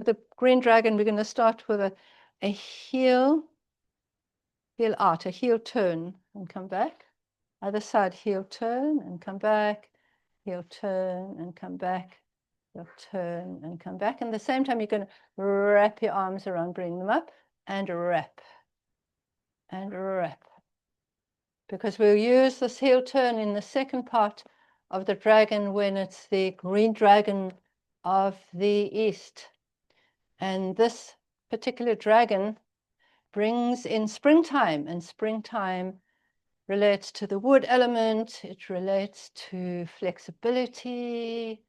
The green dragon, we're going to start with a heel out, a heel turn and come back. Other side, heel turn and come back, heel turn and come back, heel turn and come back. And at the same time, you're going to wrap your arms around, bring them up and wrap and wrap. Because we'll use this heel turn in the second part of the dragon when it's the green dragon of the east. And this particular dragon brings in springtime, and springtime relates to the wood element. It relates to flexibility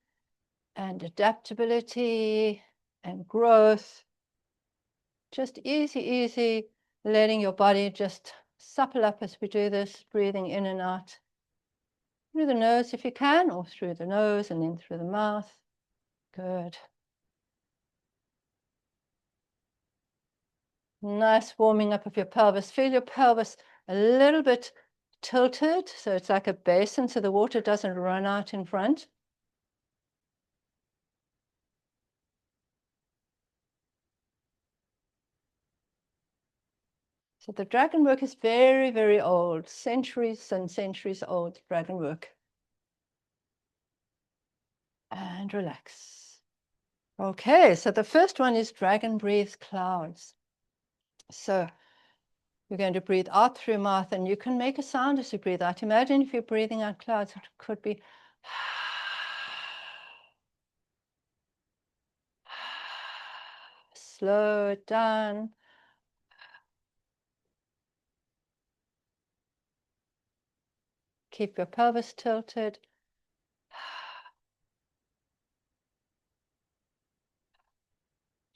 and adaptability and growth. Just easy, letting your body just supple up as we do this, breathing in and out through the nose if you can, or through the nose and then through the mouth. Good. Nice warming up of your pelvis. Feel your pelvis a little bit tilted, so it's like a basin, so the water doesn't run out in front. So the dragon work is very old, centuries and centuries old dragon work. And relax. Okay, so the first one is dragon breathes clouds. So you're going to breathe out through your mouth, and you can make a sound as you breathe out. Imagine if you're breathing out clouds, it could be slow it down. Keep your pelvis tilted.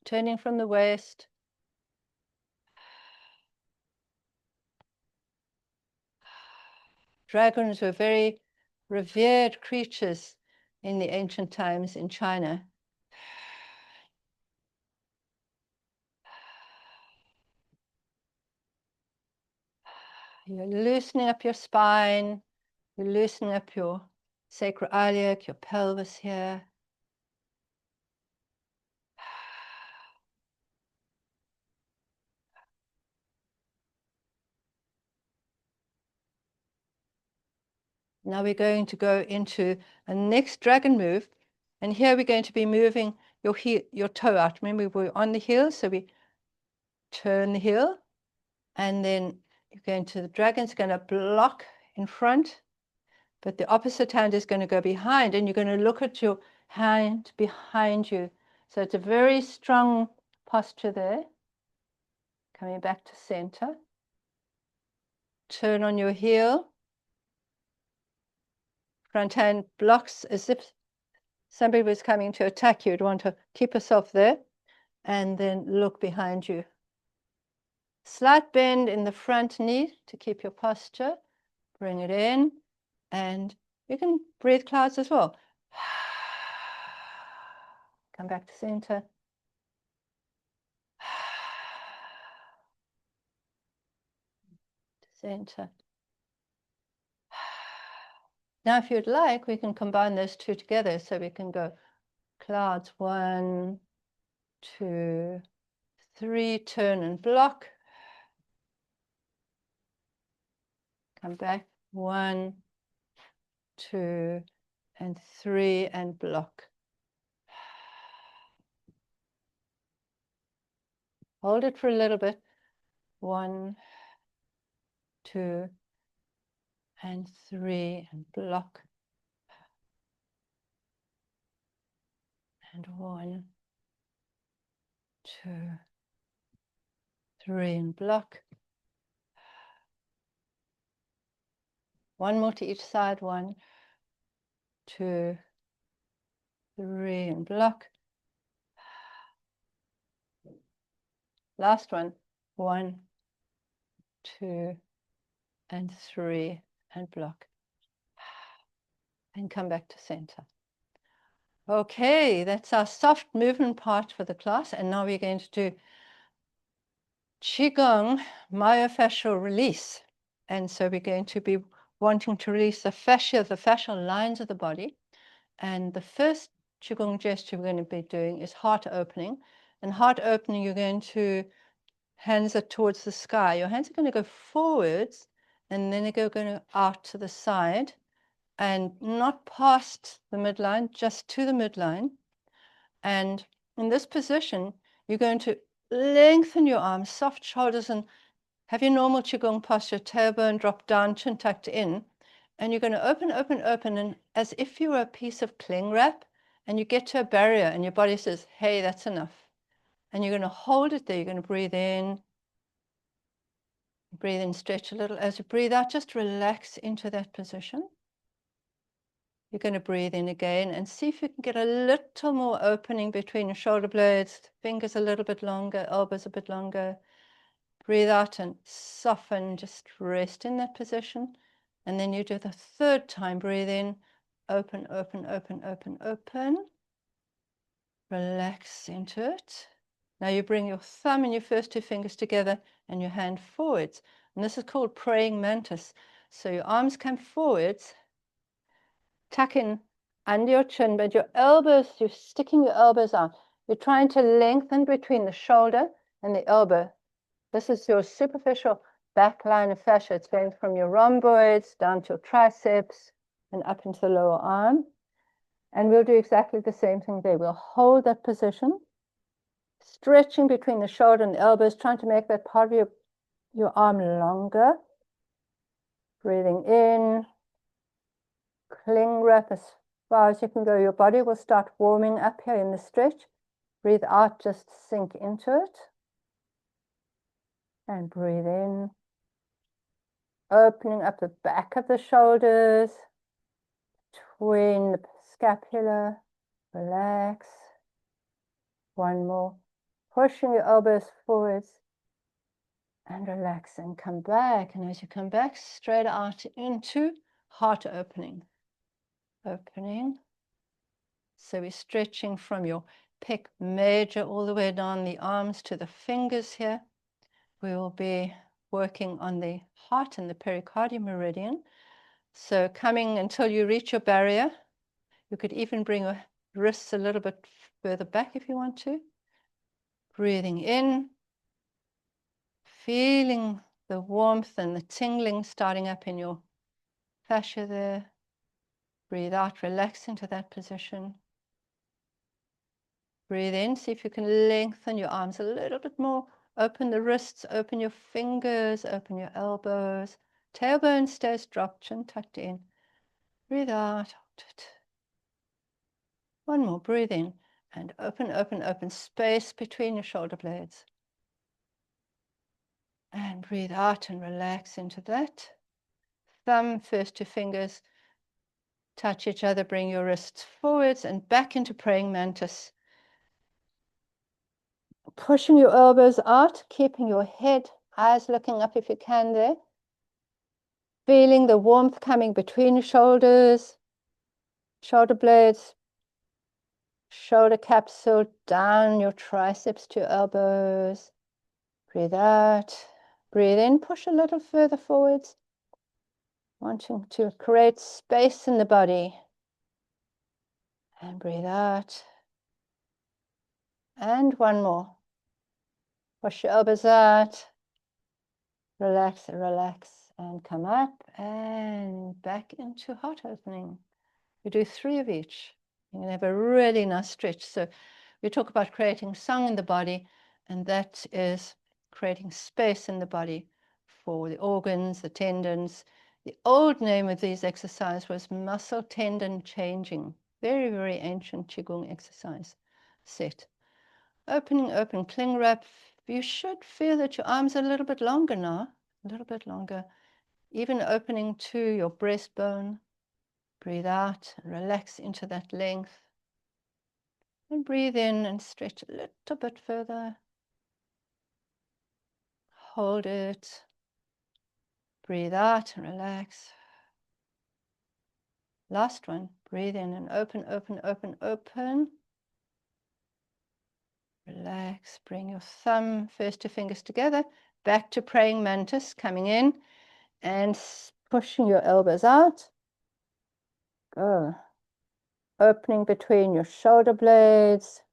Turning from the waist. Dragons were very revered creatures in the ancient times in China. You're loosening up your spine. You're loosening up your sacroiliac, your pelvis here. Now we're going to go into a next dragon move. And here we're going to be moving your toe out. Remember, we're on the heel, so we turn the heel. And then you're going to, the dragon's going to block in front, but the opposite hand is going to go behind, and you're going to look at your hand behind you. So it's a very strong posture there. Coming back to center. Turn on your heel. Front hand blocks as if somebody was coming to attack you. You'd want to keep yourself there and then look behind you. Slight bend in the front knee to keep your posture. Bring it in, and you can breathe clouds as well. Come back to center. Center. Now, if you'd like, we can combine those two together. So we can go clouds, 1, 2, 3, turn and block. Come back, 1, 2, and 3, and block. Hold it for a little bit. 1, 2, and 3, and block. And 1, 2, 3, and block. One more to each side. 1, 2, 3, and block. Last one. 1, 2, and 3, and block. And come back to center. Okay, that's our soft movement part for the class. And now we're going to do Qigong myofascial release. And so we're going to be wanting to release the fascia, the fascial lines of the body. And the first Qigong gesture we're going to be doing is heart opening. And heart opening, you're going to, hands are towards the sky. Your hands are going to go forwards, and then they're going to out to the side, and not past the midline, just to the midline. And in this position, you're going to lengthen your arms, soft shoulders, and have your normal Qigong posture, tailbone drop down, chin tucked in. And you're going to open, open, open, and as if you were a piece of cling wrap, and you get to a barrier, and your body says, hey, that's enough. And you're going to hold it there. You're going to breathe in, stretch a little. As you breathe out, just relax into that position. You're going to breathe in again and see if you can get a little more opening between your shoulder blades, fingers a little bit longer, elbows a bit longer. Breathe out and soften, just rest in that position. And then you do the third time, breathe in, open, open, open, open, open. Relax into it. Now you bring your thumb and your first two fingers together and your hand forwards. And this is called praying mantis. So your arms come forwards, tuck in under your chin, but your elbows, you're sticking your elbows out. You're trying to lengthen between the shoulder and the elbow. This is your superficial back line of fascia. It's going from your rhomboids down to your triceps and up into the lower arm. And we'll do exactly the same thing there. We'll hold that position, stretching between the shoulder and the elbows, trying to make that part of your arm longer. Breathing in, cling wrap as far as you can go. Your body will start warming up here in the stretch. Breathe out, just sink into it. And breathe in, opening up the back of the shoulders, between the scapula, relax. One more, pushing your elbows forwards and relax and come back. And as you come back, straight out into heart opening. Opening. So we're stretching from your pec major all the way down the arms to the fingers here. We will be working on the heart and the pericardial meridian. So coming until you reach your barrier. You could even bring your wrists a little bit further back if you want to. Breathing in, feeling the warmth and the tingling starting up in your fascia there. Breathe out, relax into that position. Breathe in, see if you can lengthen your arms a little bit more. Open the wrists, open your fingers, open your elbows. Tailbone stays dropped, chin tucked in. Breathe out, hold it. One more, breathe in and open, open, open. Space between your shoulder blades. And breathe out and relax into that. Thumb, first two fingers, touch each other, bring your wrists forwards and back into praying mantis. Pushing your elbows out, keeping your head, eyes looking up if you can there. Feeling the warmth coming between your shoulders, shoulder blades, shoulder capsule, down your triceps to your elbows. Breathe out. Breathe in, push a little further forwards. Wanting to create space in the body. And breathe out. And one more. Push your elbows out. Relax, relax, and come up and back into heart opening. We do 3 of each. You're going to have a really nice stretch. So we talk about creating song in the body, and that is creating space in the body for the organs, the tendons. The old name of these exercises was muscle tendon changing. Very, very ancient Qigong exercise set. Opening, open, cling wrap. You should feel that your arms are a little bit longer now, a little bit longer. Even opening to your breastbone. Breathe out and relax into that length. And breathe in and stretch a little bit further. Hold it. Breathe out and relax. Last one. Breathe in and open, open, open, open. Relax. Bring your thumb, first two fingers together. Back to praying mantis, coming in and pushing your elbows out. Go. Opening between your shoulder blades.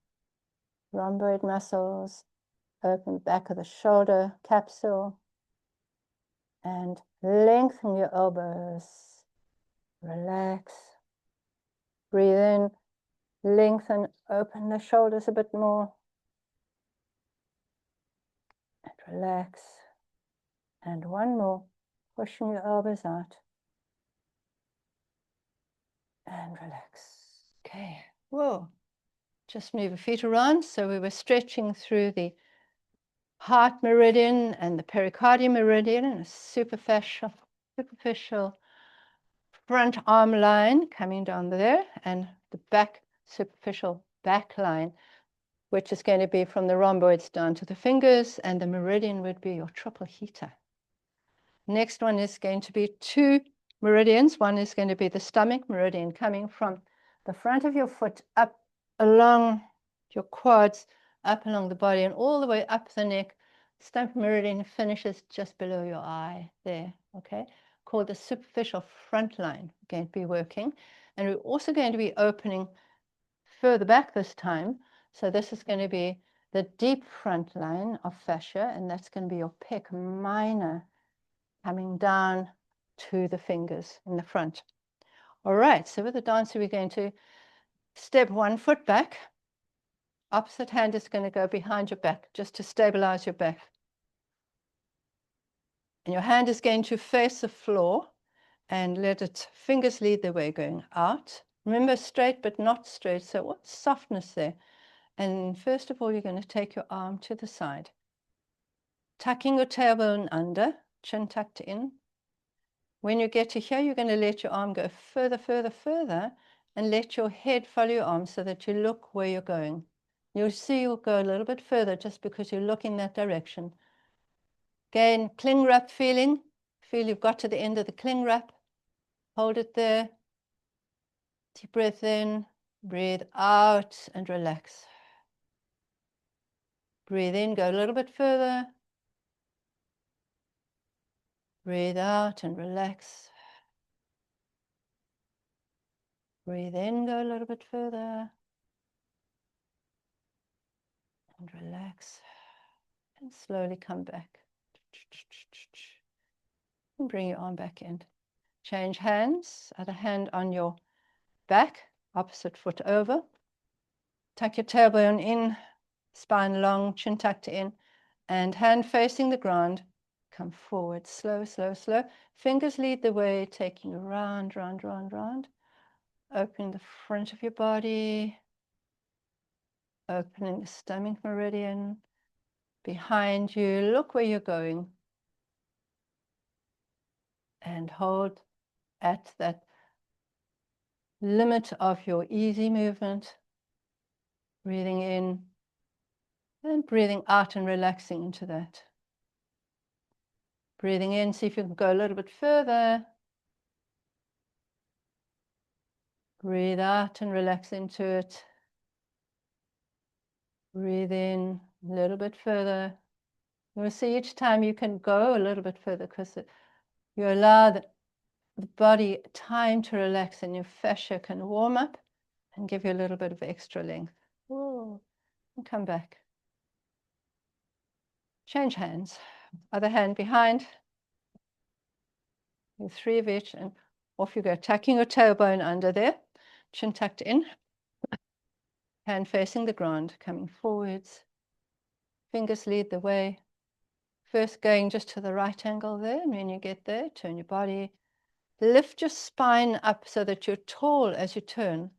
rhomboid muscles. Open the back of the shoulder capsule and lengthen your elbows. Relax. Breathe in, lengthen, open the shoulders a bit more. And relax. And one more, pushing your elbows out. And relax. Okay, whoa. Just move your feet around. So we were stretching through the heart meridian and the pericardium meridian and a superficial front arm line coming down there, and the back superficial back line, which is going to be from the rhomboids down to the fingers, and the meridian would be your triple heater. Next one is going to be two meridians. One is going to be the stomach meridian coming from the front of your foot up along your quads, up along the body and all the way up the neck. Stomach meridian finishes just below your eye there, okay? Called the superficial front line. We're going to be working. And we're also going to be opening further back this time. So this is going to be the deep front line of fascia, and that's going to be your pec minor coming down to the fingers in the front. All right, so with the dancer, we're going to step 1 foot back. Opposite hand is going to go behind your back, just to stabilize your back. And your hand is going to face the floor and let its fingers lead the way going out. Remember, straight but not straight, so what softness there. And first of all, you're going to take your arm to the side. Tucking your tailbone under, chin tucked in. When you get to here, you're going to let your arm go further, further, further, and let your head follow your arm so that you look where you're going. You'll see you'll go a little bit further just because you look in that direction. Again, cling wrap feeling. Feel you've got to the end of the cling wrap. Hold it there. Deep breath in, breathe out, and relax. Breathe in, go a little bit further. Breathe out and relax. Breathe in, go a little bit further. And relax. And slowly come back. And bring your arm back in. Change hands. Other hand on your back. Opposite foot over. Tuck your tailbone in. Spine long, chin tucked in. And hand facing the ground. Come forward. Slow, slow, slow. Fingers lead the way, taking you round, round, round, round. Opening the front of your body. Opening the stomach meridian. Behind you, look where you're going. And hold at that limit of your easy movement. Breathing in and breathing out and relaxing into that. Breathing in, see if you can go a little bit further. Breathe out and relax into it. Breathe in a little bit further. You'll see each time you can go a little bit further because you allow the body time to relax and your fascia can warm up and give you a little bit of extra length. Whoa. And come back. Change hands. Other hand behind. Do 3 of each and off you go. Tucking your tailbone under there. Chin tucked in. Hand facing the ground, coming forwards. Fingers lead the way. First going just to the right angle there. And when you get there, turn your body. Lift your spine up so that you're tall as you turn.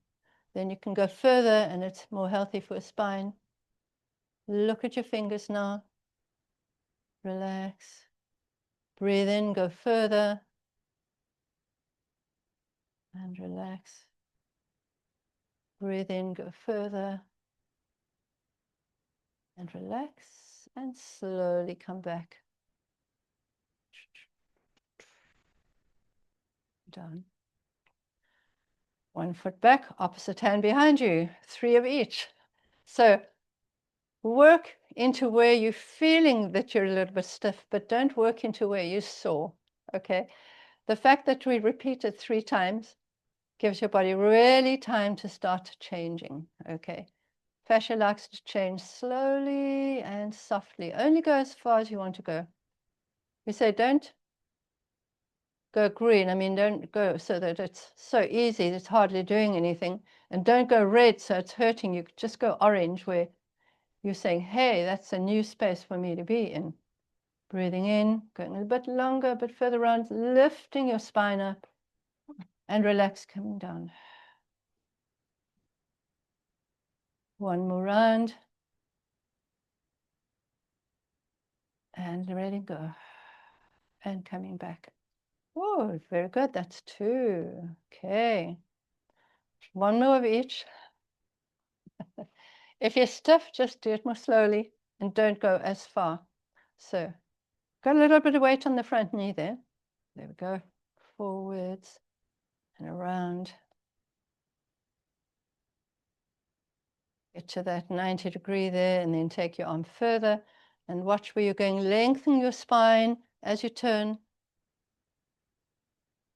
Then you can go further and it's more healthy for your spine. Look at your fingers now. Relax. Breathe in, go further. And relax. Breathe in, go further. And relax. And slowly come back. Down. 1 foot back, opposite hand behind you. 3 of each. So work into where you're feeling that you're a little bit stiff, but don't work into where you're sore. Okay? The fact that we repeat it 3 times gives your body really time to start changing. Okay? Fascia likes to change slowly and softly. Only go as far as you want to go. We say don't go green. I mean, don't go so that it's so easy, it's hardly doing anything. And don't go red so it's hurting you. Just go orange where you're saying, hey, that's a new space for me to be in. Breathing in, going a bit longer, a bit further around, lifting your spine up and relax, coming down. One more round. And letting go. And coming back. Oh, very good. That's 2. Okay. One more of each. If you're stiff, just do it more slowly and don't go as far. So, got a little bit of weight on the front knee there. There we go. Forwards and around. Get to that 90-degree there and then take your arm further and watch where you're going. Lengthen your spine as you turn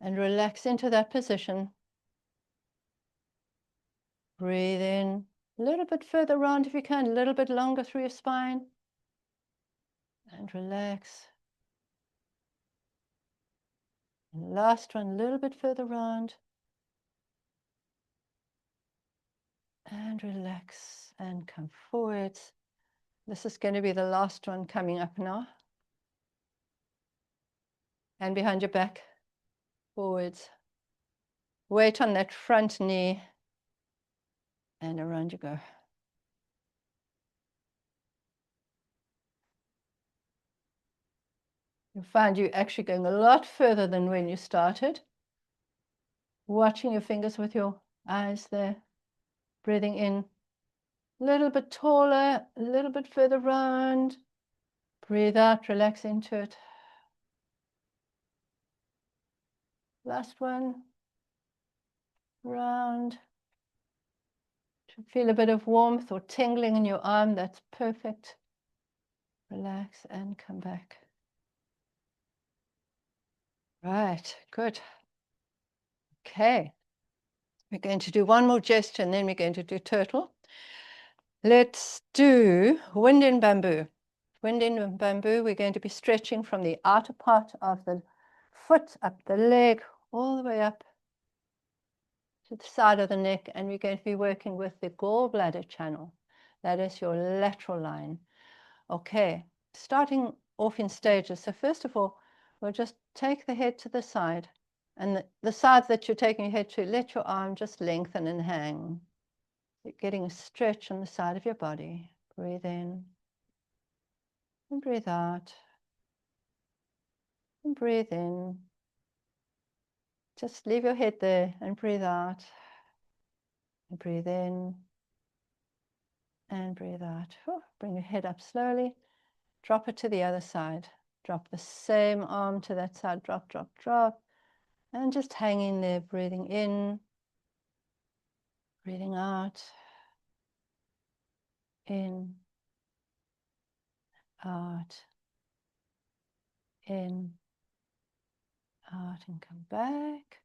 and relax into that position. Breathe in a little bit further around if you can, a little bit longer through your spine. And relax. And last one, a little bit further around. And relax and come forwards. This is going to be the last one coming up now. And behind your back, forwards. Weight on that front knee. And around you go. You'll find you're actually going a lot further than when you started. Watching your fingers with your eyes there. Breathing in. A little bit taller, a little bit further round. Breathe out, relax into it. Last one. Round. Feel a bit of warmth or tingling in your arm. That's perfect. Relax and come back. Right, good. Okay. We're going to do one more gesture and then we're going to do turtle. Let's do wind in bamboo. Wind in bamboo, we're going to be stretching from the outer part of the foot, up the leg, all the way up to the side of the neck, and we're going to be working with the gallbladder channel. That is your lateral line. Okay, starting off in stages. So first of all, we'll just take the head to the side, and the side that you're taking your head to, let your arm just lengthen and hang. You're getting a stretch on the side of your body. Breathe in and breathe out and breathe in. Just leave your head there and breathe out and breathe in and breathe out. Bring your head up slowly. Drop it to the other side. Drop the same arm to that side. Drop, drop, drop. And just hanging there, breathing in, breathing out, in, out, in, out, and come back.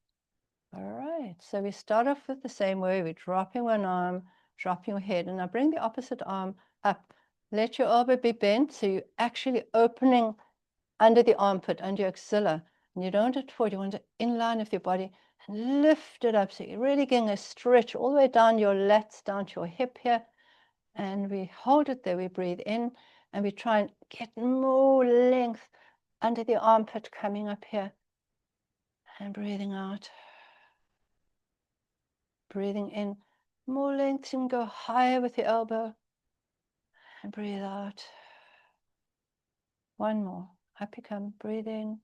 All right, so we start off with the same way. We're dropping one arm, dropping your head, and now bring the opposite arm up. Let your elbow be bent, so you're actually opening under the armpit, under your axilla. And you don't want it forward, you want it in line with your body, and lift it up. So you're really getting a stretch all the way down your lats, down to your hip here. And we hold it there, we breathe in, and we try and get more length under the armpit coming up here. And breathing out. Breathing in, more length, you can go higher with your elbow. And breathe out. One more. Up you come, breathe in.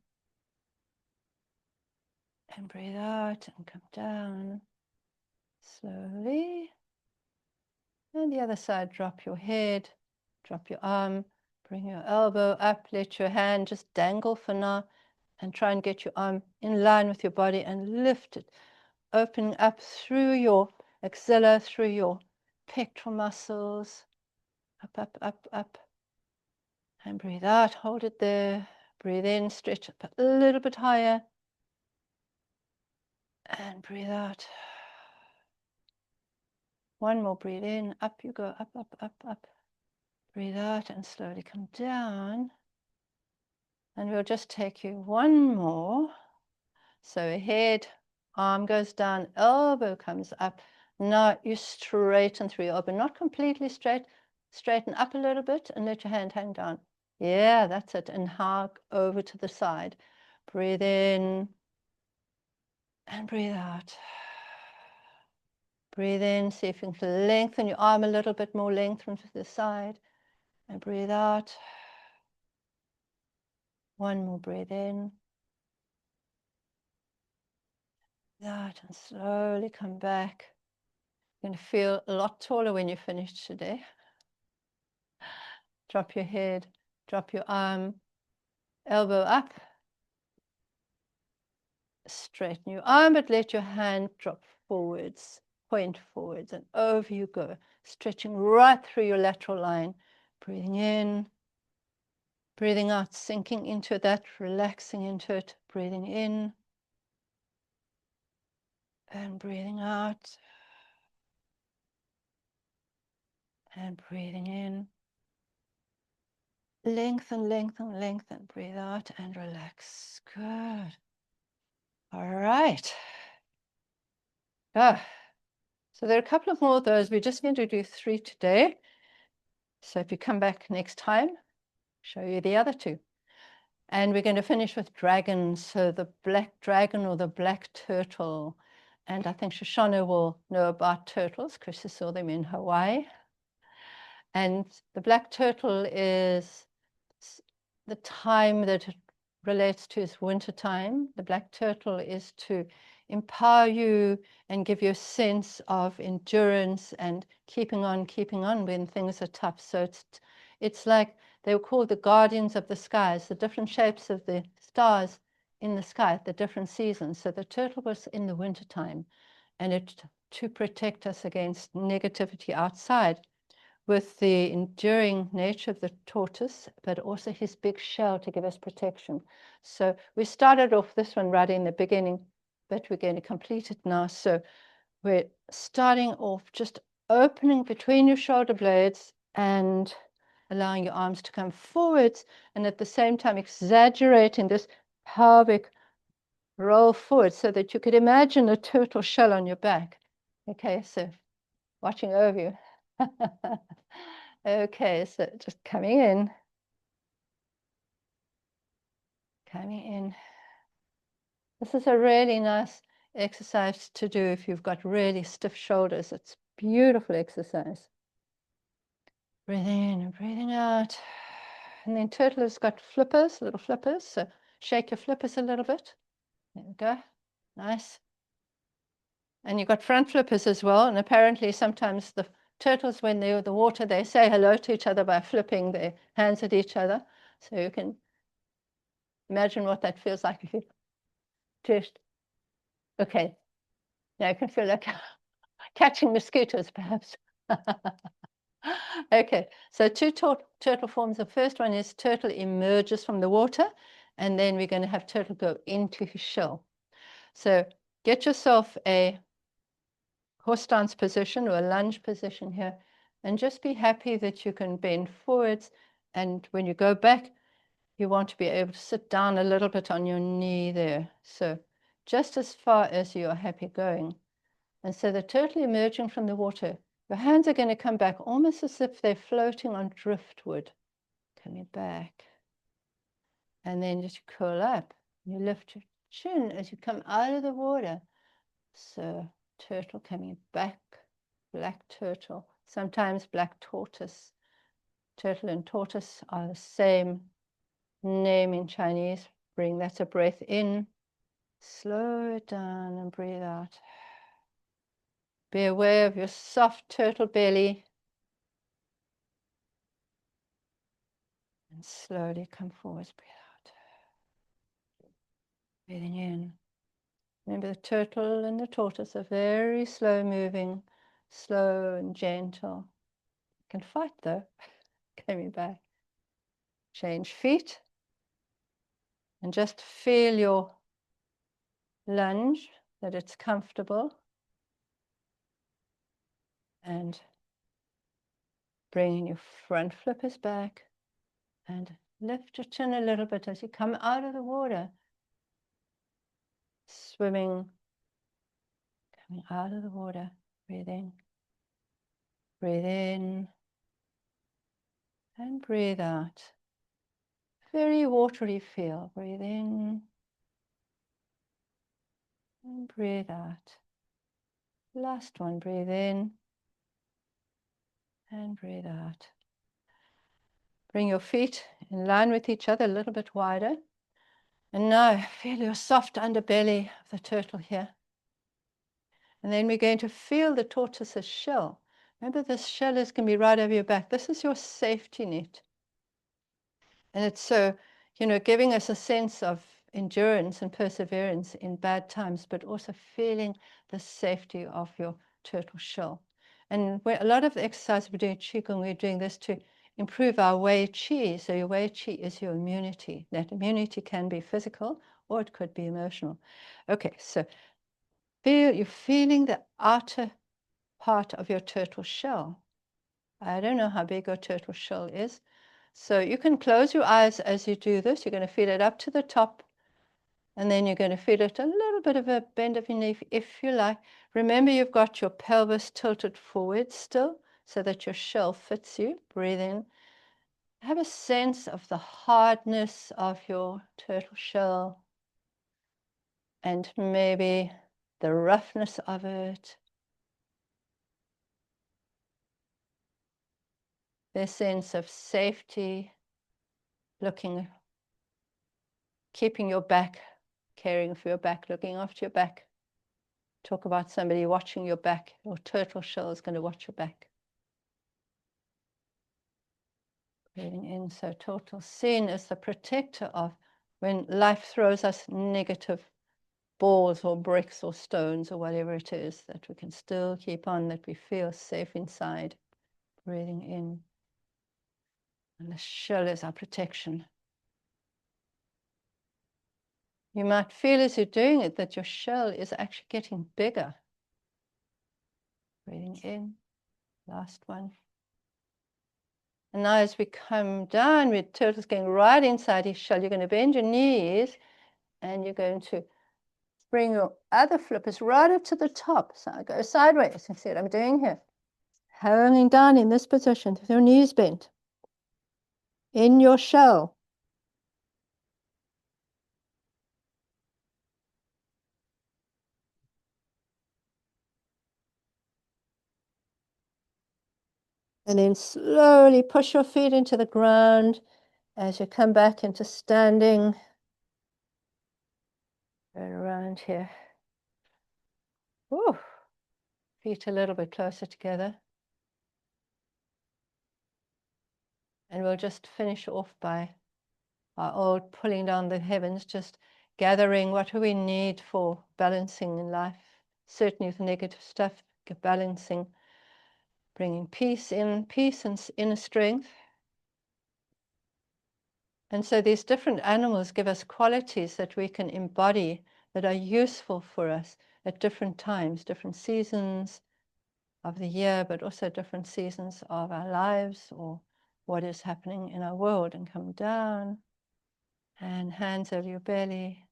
And breathe out and come down. Slowly. And the other side, drop your head, drop your arm, bring your elbow up, let your hand just dangle for now, and try and get your arm in line with your body and lift it, opening up through your axilla, through your pectoral muscles, up, up, up, up. And breathe out, hold it there, breathe in, stretch up a little bit higher, and breathe out. One more, breathe in, up you go, up, up, up, up. Breathe out and slowly come down. And we'll just take you one more. So head, arm goes down, elbow comes up. Now you straighten through your elbow, not completely straight. Straighten up a little bit and let your hand hang down. Yeah, that's it. And hug over to the side. Breathe in and breathe out. Breathe in, see if you can lengthen your arm a little bit more, lengthen to the side. And breathe out. One more breathe in. That, and slowly come back. You're going to feel a lot taller when you finish today. Drop your head, drop your arm, elbow up. Straighten your arm, but let your hand drop forwards, point forwards, and over you go. Stretching right through your lateral line. Breathing in, breathing out, sinking into that, relaxing into it. Breathing in and breathing out. And breathing in. Lengthen, lengthen, lengthen. Breathe out and relax. Good. All right. So there are a couple of more of those. We're just going to do 3 today. So if you come back next time, show you the other 2. And we're going to finish with dragons. So the black dragon or the black turtle. And I think Shoshana will know about turtles because she saw them in Hawaii. And the black turtle is the time that it relates to is winter time. The black turtle is to empower you and give you a sense of endurance and keeping on when things are tough. So it's like they were called the guardians of the skies, the different shapes of the stars in the sky at the different seasons. So the turtle was in the winter time, and it to protect us against negativity outside, with the enduring nature of the tortoise, but also his big shell to give us protection. So we started off this one right in the beginning, but we're going to complete it now. So we're starting off just opening between your shoulder blades and allowing your arms to come forwards, and at the same time exaggerating this pelvic roll forward so that you could imagine a turtle shell on your back. Okay, so watching over you. Okay, so just coming in. This is a really nice exercise to do if you've got really stiff shoulders. It's beautiful exercise. Breathing in and breathing out. And then turtle has got flippers, little flippers. So shake your flippers a little bit. There we go. Nice. And you've got front flippers as well. And apparently sometimes the turtles, when they're in the water, they say hello to each other by flipping their hands at each other. So you can imagine what that feels like if you just, okay. Now you can feel like catching mosquitoes, perhaps. Okay, so 2 turtle forms. The first one is turtle emerges from the water, and then we're going to have turtle go into his shell. So get yourself a horse stance position or a lunge position here, and just be happy that you can bend forwards, and when you go back, you want to be able to sit down a little bit on your knee there. So just as far as you are happy going. And so the turtle emerging from the water, your hands are going to come back almost as if they're floating on driftwood, coming back. And then just curl up. You lift your chin as you come out of the water. So turtle coming back, black turtle, sometimes black tortoise. Turtle and tortoise are the same name in Chinese. Bring that a breath in, slow it down and breathe out. Be aware of your soft turtle belly. And slowly come forwards, breathe out. Breathing in. Remember, the turtle and the tortoise are very slow moving, slow and gentle. You can fight though. Coming back. Change feet. And just feel your lunge, that it's comfortable. And bringing your front flippers back. And lift your chin a little bit as you come out of the water. Swimming, coming out of the water. Breathing. Breathe in. And breathe out. Very watery feel. Breathe in. And breathe out. Last one. Breathe in. And breathe out. Bring your feet in line with each other, a little bit wider. And now feel your soft underbelly of the turtle here. And then we're going to feel the tortoise's shell. Remember, this shell is going to be right over your back. This is your safety net. And it's so, giving us a sense of endurance and perseverance in bad times, but also feeling the safety of your turtle shell. And a lot of the exercise we're doing at Qigong, we're doing this to improve our Wei Qi. So your Wei Qi is your immunity. That immunity can be physical or it could be emotional. Okay, so you're feeling the outer part of your turtle shell. I don't know how big your turtle shell is. So you can close your eyes as you do this. You're going to feel it up to the top. And then you're going to feel it a little bit of a bend of your knee if you like. Remember, you've got your pelvis tilted forward still so that your shell fits you. Breathe in. Have a sense of the hardness of your turtle shell and maybe the roughness of it. The sense of safety, keeping your back, caring for your back, looking after your back. Talk about somebody watching your back. Your turtle shell is going to watch your back. Breathing in. So turtle sin is the protector of when life throws us negative balls or bricks or stones or whatever it is, that we can still keep on, that we feel safe inside. Breathing in. And the shell is our protection. You might feel as you're doing it that your shell is actually getting bigger. Breathing in. Last one. And now as we come down, with turtle's going right inside his shell, you're going to bend your knees and you're going to bring your other flippers right up to the top. So I go sideways. You see what I'm doing here? Hanging down in this position with your knees bent. In your shell. And then slowly push your feet into the ground as you come back into standing. Right around here. Ooh. Feet a little bit closer together. And we'll just finish off by our old pulling down the heavens, just gathering what do we need for balancing in life. Certainly with negative stuff, balancing, bringing peace in, peace and inner strength. And so these different animals give us qualities that we can embody that are useful for us at different times, different seasons of the year, but also different seasons of our lives or what is happening in our world. And come down and hands over your belly,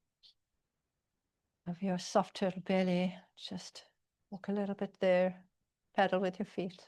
of your soft turtle belly. Just walk a little bit there, paddle with your feet.